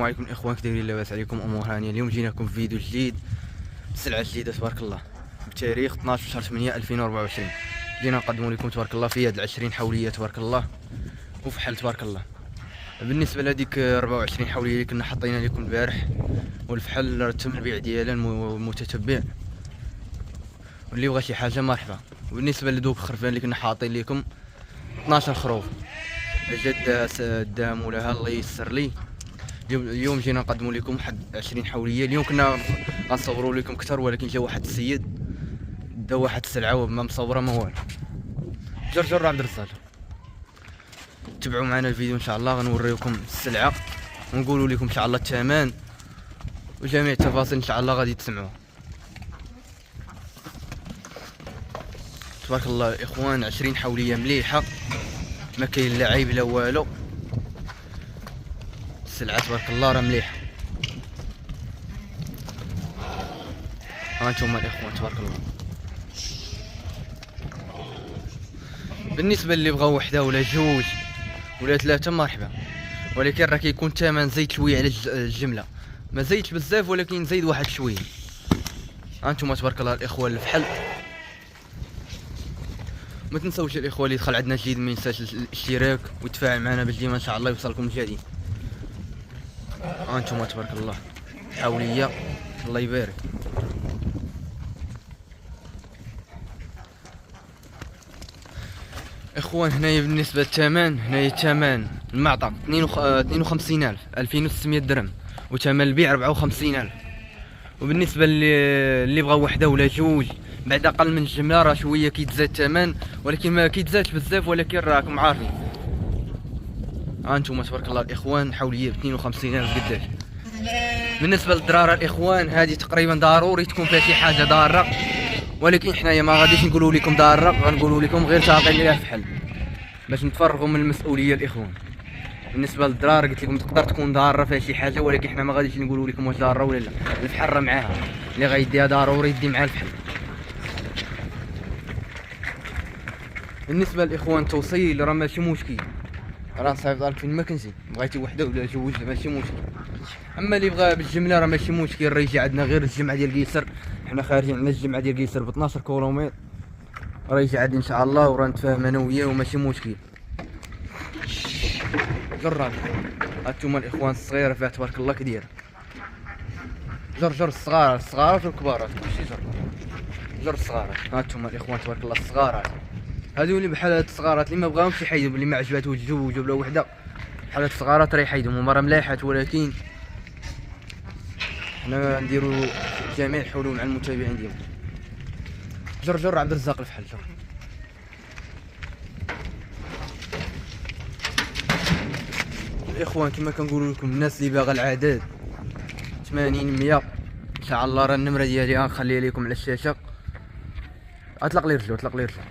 السلام عليكم الاخوان، كي دايرين؟ لاباس عليكم؟ امور هانيه. اليوم جينا لكم في فيديو جديد بسلعه جديده تبارك الله بتاريخ 12 شهر 8 2024. جينا نقدموا لكم تبارك الله في هاد 20 حوليه تبارك الله وفحل تبارك الله. بالنسبه لهذيك 24 حوليه اللي كنا حاطينها لكم البارح، والفحل تم البيع ديالها المتتبع، واللي بغى شي حاجه مرحبا. وبالنسبه لدوك الخرفان اللي كنا حاطين لكم 12 خروف جد دام ولاها الله ييسر لي. اليوم جينا نقدموا لكم واحد 20 حوليه. اليوم كنا غنصوروا لكم اكثر، ولكن جا واحد السيد دا واحد السلعه وما مصوره ما والو. جرجر عبد الرزاق، تبعوا معنا الفيديو ان شاء الله. غنوريكم السلعه ونقولوا لكم ان شاء الله الثمن وجميع التفاصيل ان شاء الله غادي تسمعوها. تبارك الله الاخوان، 20 حوليه مليحه، ما كاين لا عيب لا والو. السلعه تبارك الله راه مليحه. هانتوما الاخوان تبارك الله. بالنسبه اللي بغاو وحده ولا جوج ولا ثلاثه مرحبا، ولكن راه كيكون الثمن زايد شويه على الجمله، ما زايدش بزاف ولكن زايد واحد شويه. هانتوما تبارك الله الاخوان الفحل. ما تنساوش الاخوه اللي دخل عندنا جديد ما ينساش الاشتراك ويتفاعل معنا باش ديما ان شاء الله يوصلكم الجديد. هانتوما تبارك الله حوليه الله يبارك. اخوان هنايا بالنسبه للثمن، هنايا الثمن المعطى 52000 2600 درهم، وثمن البيع 54000. وبالنسبه اللي بغى وحده ولا جوج بعد اقل من الجمله راه شويه كيتزاد الثمن، ولكن ما كيتزادش بزاف، ولكن راكم عارفين. هانتوما تبارك الله الاخوان حوليه ب 52000 قداش. بالنسبه للضراره الاخوان، هذه تقريبا ضروري تكون فيها شي حاجه ضاره، ولكن حنايا ما غاديش نقولوا لكم ضاره، غنقولوا لكم غير تعطي ليها الفحل باش نتفرغوا من المسؤوليه الاخوان. بالنسبه للضرار قلت لكم تقدر تكون ضاره فيها شي حاجه، ولكن حنا ما غاديش نقولوا لكم واش ضاره ولا لا. الفحل راه معاها، اللي غيديها ضروري يدي معاه الفحل. بالنسبه للاخوان التوصيل راه ماشي مشكل، راه صايب دارك فين ما كنتي، بغيتي وحده ولا جوج ماشي مشكل. اما اللي بغى بالجمله راه ماشي مشكل، راه يجي عندنا غير الجمعه ديال قيصر. حنا خارجين على الجمعه ديال قيصر ب 12 كيلومتر، راه يجي عندي ان شاء الله وراه نتفاهم انا وياه وماشي مشكل. جرب هانتوما الاخوان الصغيره فيها تبارك الله كدير. جرجر الصغارات والكبارات ماشي جر الصغارات. هانتوما الاخوان تبارك الله الصغارات، هادو اللي بحال هاد الصغارات اللي ما بغاهمش يحيدوا، اللي ما عجباتو الجوج ولا وحده بحال هاد الصغارات راه يحيدهم. هما راه ملاحات، ولكن حنا نديرو جميع الحلول مع المتابعين ديالنا. جرجر عبد الرزاق الفحل جر. الاخوان كما كنقولوا لكم، الناس اللي باغا العدد 80 100 ان شاء الله راه النمره ديالي غنخليها لكم على الشاشه. اطلق لي رجلو غنخليها لكم.